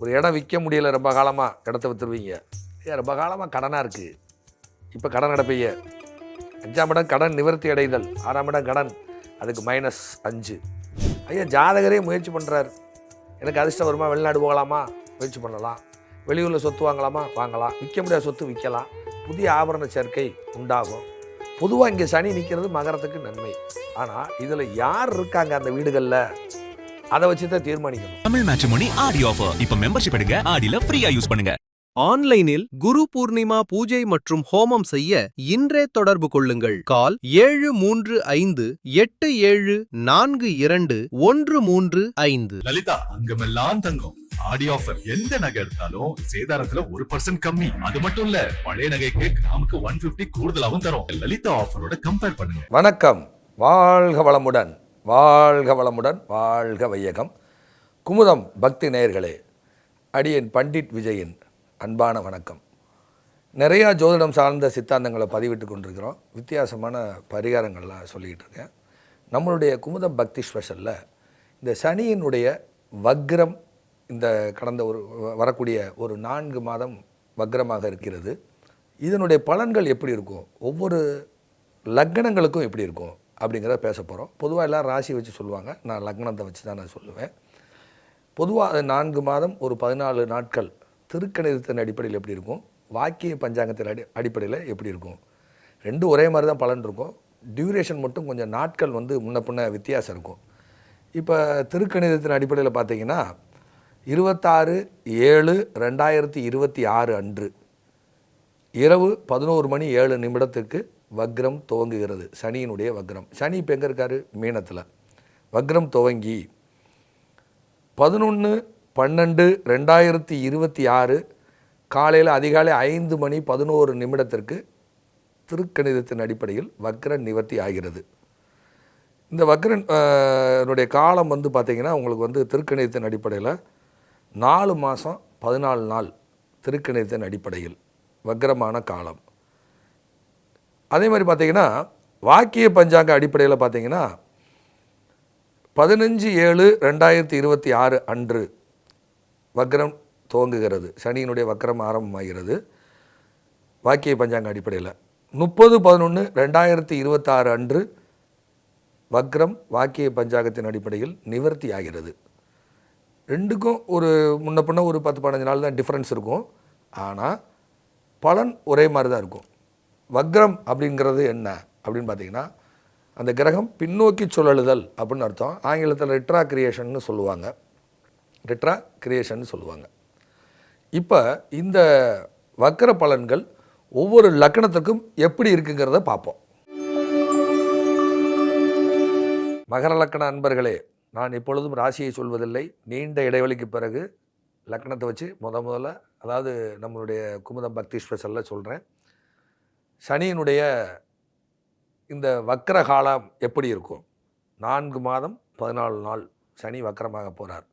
ஒரு இடம் விற்க முடியலை, ரொம்ப காலமாக இடத்த விற்றுருவீங்க. ஏன் ரொம்ப காலமாக கடனாக இருக்குது, இப்போ கடன் அடைப்பீங்க. 5ஆம் இடம் கடன் நிவர்த்தி அடைதல், 6ஆம் இடம் கடன், அதுக்கு -5. ஐயா ஜாதகரே முயற்சி பண்ணுறாரு, எனக்கு அதிர்ஷ்டம் வருமா, வெளிநாடு போகலாமா, முயற்சி பண்ணலாம், வெளியூரில் சொத்து வாங்கலாமா, வாங்கலாம், விற்க முடியாத சொத்து விற்கலாம், புதிய ஆபரண சேர்க்கை உண்டாகும். பொதுவாக இங்கே சனி நிற்கிறது மகரத்துக்கு நன்மை. ஆனால் இதில் யார் இருக்காங்க அந்த வீடுகளில், அதை வச்சு தான் தீர்மானிக்கணும். தமிழ் மேட்ரிமோனி ஆடி ஆஃபர். இப்ப மெம்பர்ஷிப் எடுங்க, ஆடில ஃப்ரீயா யூஸ் பண்ணுங்க. ஆன்லைனில் குரு பூர்ணிமா பூஜை மற்றும் ஹோமம் செய்ய இன்றே தொடர்பு கொள்ளுங்கள். கால் 7358742135. லலிதா அங்கமெல்லாம் தங்கம் ஆடி ஆஃபர். எந்த நகை எடுத்தாலும் சேதாரத்துல 1% கம்மி. அது மட்டும் இல்ல, பழைய நகைக்கு கிராமுக்கு 150 கூடுதலாவும் தரும். லலிதா ஆஃபரோட கம்பேர் பண்ணுங்க. வணக்கம், வாழ்க வளமுடன், வாழ்க வளமுடன், வாழ்க வையகம். குமுதம் பக்தி நேயர்களே, அடியேன் பண்டிட் விஜயின் அன்பான வணக்கம். நிறையா ஜோதிடம் சார்ந்த சித்தாந்தங்களை பதிவிட்டு கொண்டிருக்கிறோம். வித்தியாசமான பரிகாரங்கள்லாம் சொல்லிக்கிட்டு இருக்கேன். நம்மளுடைய குமுதம் பக்தி ஸ்பெஷலில் இந்த சனியினுடைய வக்ரம், இந்த கடந்த வரக்கூடிய ஒரு 4 மாதம் வக்ரமாக இருக்கிறது. இதனுடைய பலன்கள் எப்படி இருக்கும், ஒவ்வொரு லக்னங்களுக்கும் எப்படி இருக்கும் அப்படிங்கிறத பேச போகிறோம். பொதுவாக எல்லோரும் ராசி வச்சு சொல்லுவாங்க, நான் லக்னத்தை வச்சு தான் நான் சொல்லுவேன். பொதுவாக 4 மாதம் ஒரு 14 நாட்கள் திருக்கணிதத்தின் அடிப்படையில் எப்படி இருக்கும், வாக்கிய பஞ்சாங்கத்தின் அடிப்படையில் எப்படி இருக்கும், ரெண்டும் ஒரே மாதிரி தான் பலன் இருக்கும். டியூரேஷன் மட்டும் கொஞ்சம் நாட்கள் முன்ன பின்ன வித்தியாசம் இருக்கும். இப்போ திருக்கணிதத்தின் அடிப்படையில் பார்த்தீங்கன்னா 26/7/2026 அன்று இரவு 11:07 வக்ரம் துவங்குகிறது. சனியினுடைய வக்ரம். சனி இப்போ எங்கே இருக்கார், மீனத்தில். வக்ரம் துவங்கி 11/12/2026 காலையில் அதிகாலை 5:11 திருக்கணிதத்தின் அடிப்படையில் வக்ர நிவர்த்தி ஆகிறது. இந்த வக்ரனுடைய காலம் பார்த்திங்கன்னா உங்களுக்கு திருக்கணிதத்தின் அடிப்படையில் 4 மாதம் 14 நாள் திருக்கணிதத்தின் அடிப்படையில் வக்ரமான காலம். அதே மாதிரி பார்த்திங்கன்னா வாக்கிய பஞ்சாங்க அடிப்படையில் பார்த்திங்கன்னா 15/7/2026 அன்று வக்ரம் துவங்குகிறது. சனியினுடைய வக்ரம் ஆரம்பமாகிறது வாக்கிய பஞ்சாங்க அடிப்படையில். 30/11/2026 அன்று வக்ரம் வாக்கிய பஞ்சாங்கத்தின் அடிப்படையில் நிவர்த்தி ஆகிறது. ரெண்டுக்கும் ஒரு முன்ன பின்ன ஒரு 10-15 நாள் தான் டிஃப்ரென்ஸ் இருக்கும். ஆனால் பலன் ஒரே மாதிரி தான் இருக்கும். வக்ரம் அப்படிங்கிறது என்ன அப்படின்னு பார்த்தீங்கன்னா, அந்த கிரகம் பின்னோக்கி சுழலுதல் அப்படின்னு அர்த்தம். ஆங்கிலத்தில் ரிட்ரா கிரியேஷன்னு சொல்லுவாங்க. ரிட்ரா கிரியேஷன் சொல்லுவாங்க. இப்போ இந்த வக்ர பலன்கள் ஒவ்வொரு லக்னத்துக்கும் எப்படி இருக்குங்கிறத பார்ப்போம். மகர லக்ன அன்பர்களே, நான் இப்பொழுதும் ராசியை சொல்வதில்லை. நீண்ட இடைவெளிக்கு பிறகு லக்னத்தை வச்சு முதல்ல, அதாவது நம்மளுடைய குமுதம் பக்தி ஸ்பெஷலில் சொல்கிறேன். சனியினுடைய இந்த வக்ர காலம் எப்படி இருக்கும், 4 மாதம் 14 நாள் சனி வக்ரமாக போகிறார்.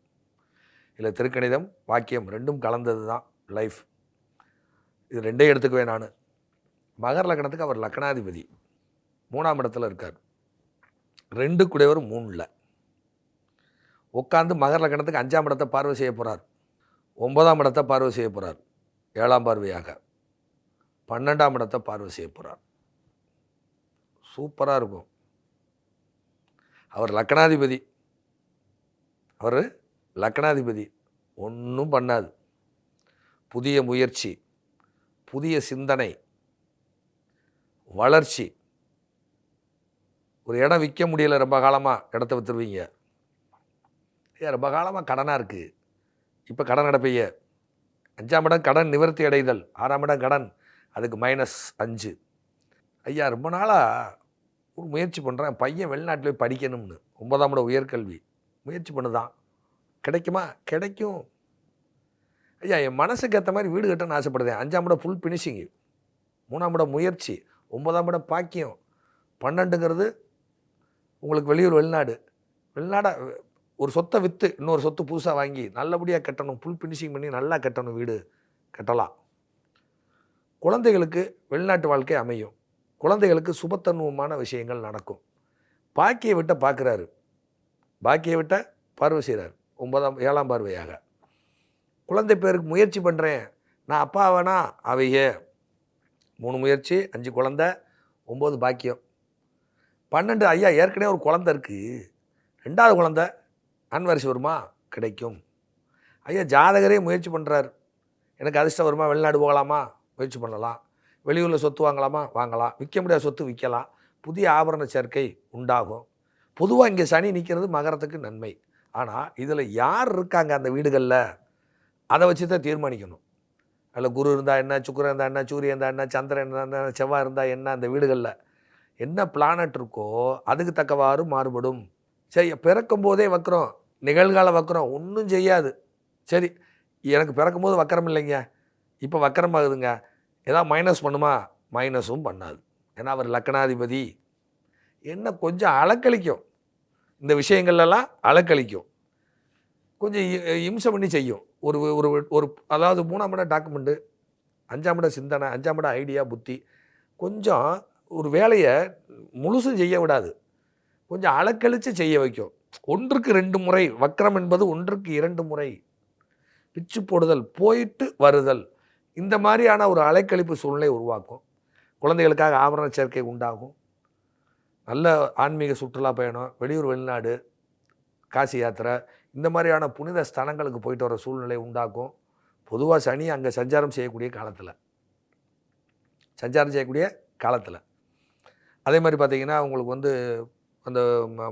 இல்லை திருக்கணிதம் வாக்கியம் ரெண்டும் கலந்தது தான் லைஃப். இது ரெண்டே எடுத்துக்குவேன் நான். மகர லக்னத்துக்கு அவர் லக்னாதிபதி 3ஆம் இடத்துல இருக்கார். 2 கூடையவர் 3ல் உட்காந்து மகர லக்னத்துக்கு 5ஆம் இடத்தை பார்வை செய்ய போகிறார். 9ஆம் இடத்தை பார்வை செய்ய போகிறார். 7ஆம் பார்வையாக 12ஆம் இடத்தை பார்வை செய்ய போகிறார். சூப்பராக இருக்கும். அவர் லக்னாதிபதி ஒன்றும் பண்ணாது. புதிய முயற்சி, புதிய சிந்தனை, வளர்ச்சி. ஒரு இடம் விற்க முடியலை, ரொம்ப காலமாக இடத்த விற்றுருவீங்க. ரொம்ப காலமாக கடனாக இருக்குது, இப்போ கடன் அடைப்பீங்க. 5ஆம் இடம் கடன் நிவர்த்தி அடைதல், 6ஆம் இடம் கடன், அதுக்கு -5. ஐயா ரொம்ப நாளாக ஒரு முயற்சி பண்ணுறேன், பையன் வெளிநாட்டில் போய் படிக்கணும்னு. 9ஆம் இடம் உயர்கல்வி முயற்சி பண்ணுதான், கிடைக்குமா? கிடைக்கும். ஐயா என் மனசுக்கு ஏற்ற மாதிரி வீடு கட்டணும்னு ஆசைப்படுதேன். 5ஆம் இடம் ஃபுல் ஃபினிஷிங்கு, 3ஆம் இடம் முயற்சி, 9ஆம் இடம் பாக்கியம், 12ங்கிறது உங்களுக்கு வெளியூர் வெளிநாடா ஒரு சொத்தை விற்று இன்னொரு சொத்து புதுசாக வாங்கி நல்லபடியாக கட்டணும், ஃபுல் ஃபினிஷிங் பண்ணி நல்லா கட்டணும், வீடு கட்டலாம். குழந்தைகளுக்கு வெளிநாட்டு வாழ்க்கை அமையும். குழந்தைகளுக்கு சுபத்தன்மமான விஷயங்கள் நடக்கும். பாக்கியை விட்ட பார்க்குறாரு, பாக்கியை விட்ட பார்வை செய்கிறார் 7ஆம் பார்வையாக. குழந்தை பேருக்கு முயற்சி பண்ணுறேன், நான் அப்பா வேணா அவைய 3 முயற்சி, 5 குழந்தை, 9 பாக்கியம், 12 ஐயா ஏற்கனவே ஒரு குழந்தை இருக்குது, 2வது குழந்தை அன்வாரிசு வருமா கிடைக்கும். ஐயா ஜாதகரே முயற்சி பண்ணுறாரு, எனக்கு அதிர்ஷ்டம் வருமா, வெளிநாடு போகலாமா முயற்சி பண்ணலாம், வெளியூரில் சொத்து வாங்கலாமா வாங்கலாம், விற்க முடியாத சொத்து விற்கலாம், புதிய ஆபரண சேர்க்கை உண்டாகும். பொதுவாக இங்கே சனி நிற்கிறது மகரத்துக்கு நன்மை. ஆனால் இதில் யார் இருக்காங்க அந்த வீடுகளில், அதை வச்சு தான் தீர்மானிக்கணும். அதில் குரு இருந்தால் என்ன, சுக்கிரன் இருந்தால் என்ன, சூரியன் இருந்தால் என்ன, சந்திரன் இருந்தால் என்ன, செவ்வாய் இருந்தால் என்ன, அந்த வீடுகளில் என்ன பிளானட் இருக்கோ அதுக்கு தக்கவாறு மாறுபடும். சரி, பிறக்கும் போதே வக்கரம், நிகழ்கால வக்கரம் ஒன்றும் செய்யாது. சரி, எனக்கு பிறக்கும் போது வக்கரம் இல்லைங்க, இப்போ வக்கரம் ஆகுதுங்க, ஏதாவது மைனஸ் பண்ணுமா, மைனஸும் பண்ணாது. ஏன்னா அவர் லக்னாதிபதி. என்ன கொஞ்சம் அலக்களிக்கும், இந்த விஷயங்கள்லாம் அலக்களிக்கும், கொஞ்சம் இம்சை பண்ணி செய்யும். ஒரு ஒரு ஒரு அதாவது 3ஆம் இடம் டாக்குமெண்ட்டு, 5ஆம் இடம் சிந்தனை, 5ஆம் இடம் ஐடியா புத்தி, கொஞ்சம் ஒரு வேலையை முழுசும் செய்ய விடாது, கொஞ்சம் அலக்கழித்து செய்ய வைக்கும். 1க்கு 2 முறை வக்ரம் என்பது 1க்கு 2 முறை பிச்சு போடுதல், போயிட்டு வருதல், இந்த மாதிரியான ஒரு அலைக்கழிப்பு சூழ்நிலை உருவாக்கும். குழந்தைகளுக்காக ஆபரண சேர்க்கை உண்டாகும். நல்ல ஆன்மீக சுற்றுலா பயணம், வெளியூர் வெளிநாடு, காசி யாத்திரை, இந்த மாதிரியான புனித ஸ்தலங்களுக்கு போயிட்டு வர சூழ்நிலை உண்டாக்கும். பொதுவாக சனி அங்கே சஞ்சாரம் செய்யக்கூடிய காலத்தில் அதே மாதிரி பார்த்திங்கன்னா உங்களுக்கு அந்த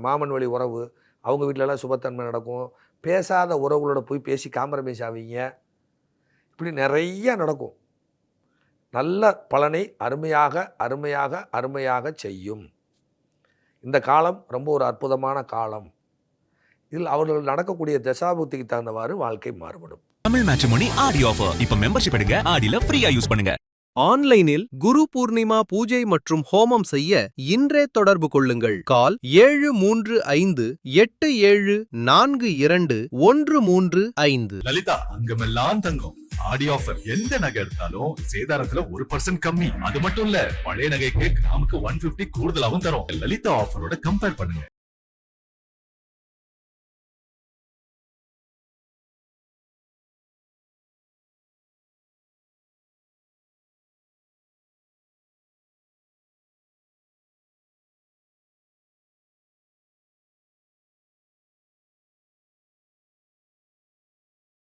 மாமன் வழி உறவு, அவங்க வீட்டிலலாம் சுபத்தன்மை நடக்கும். பேசாத உறவுகளோட போய் பேசி காம்ப்ரமைஸ் ஆவீங்க. இப்படி நிறைய நடக்கும். நல்ல பலனை அருமையாக செய்யும். இந்த காலம் ரொம்ப ஒரு அற்புதமான காலம். இதில் அவர்கள் நடக்கக்கூடிய தசாபுத்திக்கு தகுந்தவாறு வாழ்க்கை மாறுபடும். தமிழ் மேட்ரிமோனி ஆடி ஆஃபர். இப்ப மெம்பர்ஷிப் எடுங்க, ஆடியில ஃப்ரீயா யூஸ் பண்ணுங்க. ஆன்லைனில் குரு பூர்ணிமா பூஜை மற்றும் ஹோமம் செய்ய இன்றே தொடர்பு கொள்ளுங்கள். கால் 7352421335. லலிதா அங்கமெல்லாம் தங்கம் ஆடி ஆஃபர். எந்த நகை எடுத்தாலும் சேதாரத்துல 1% கம்மி. அது மட்டும் இல்ல, பழைய நகைக்கு கிராமுக்கு 150 கூடுதலாவும் தரும். லலிதா ஆஃபரோட கம்பேர் பண்ணுங்க.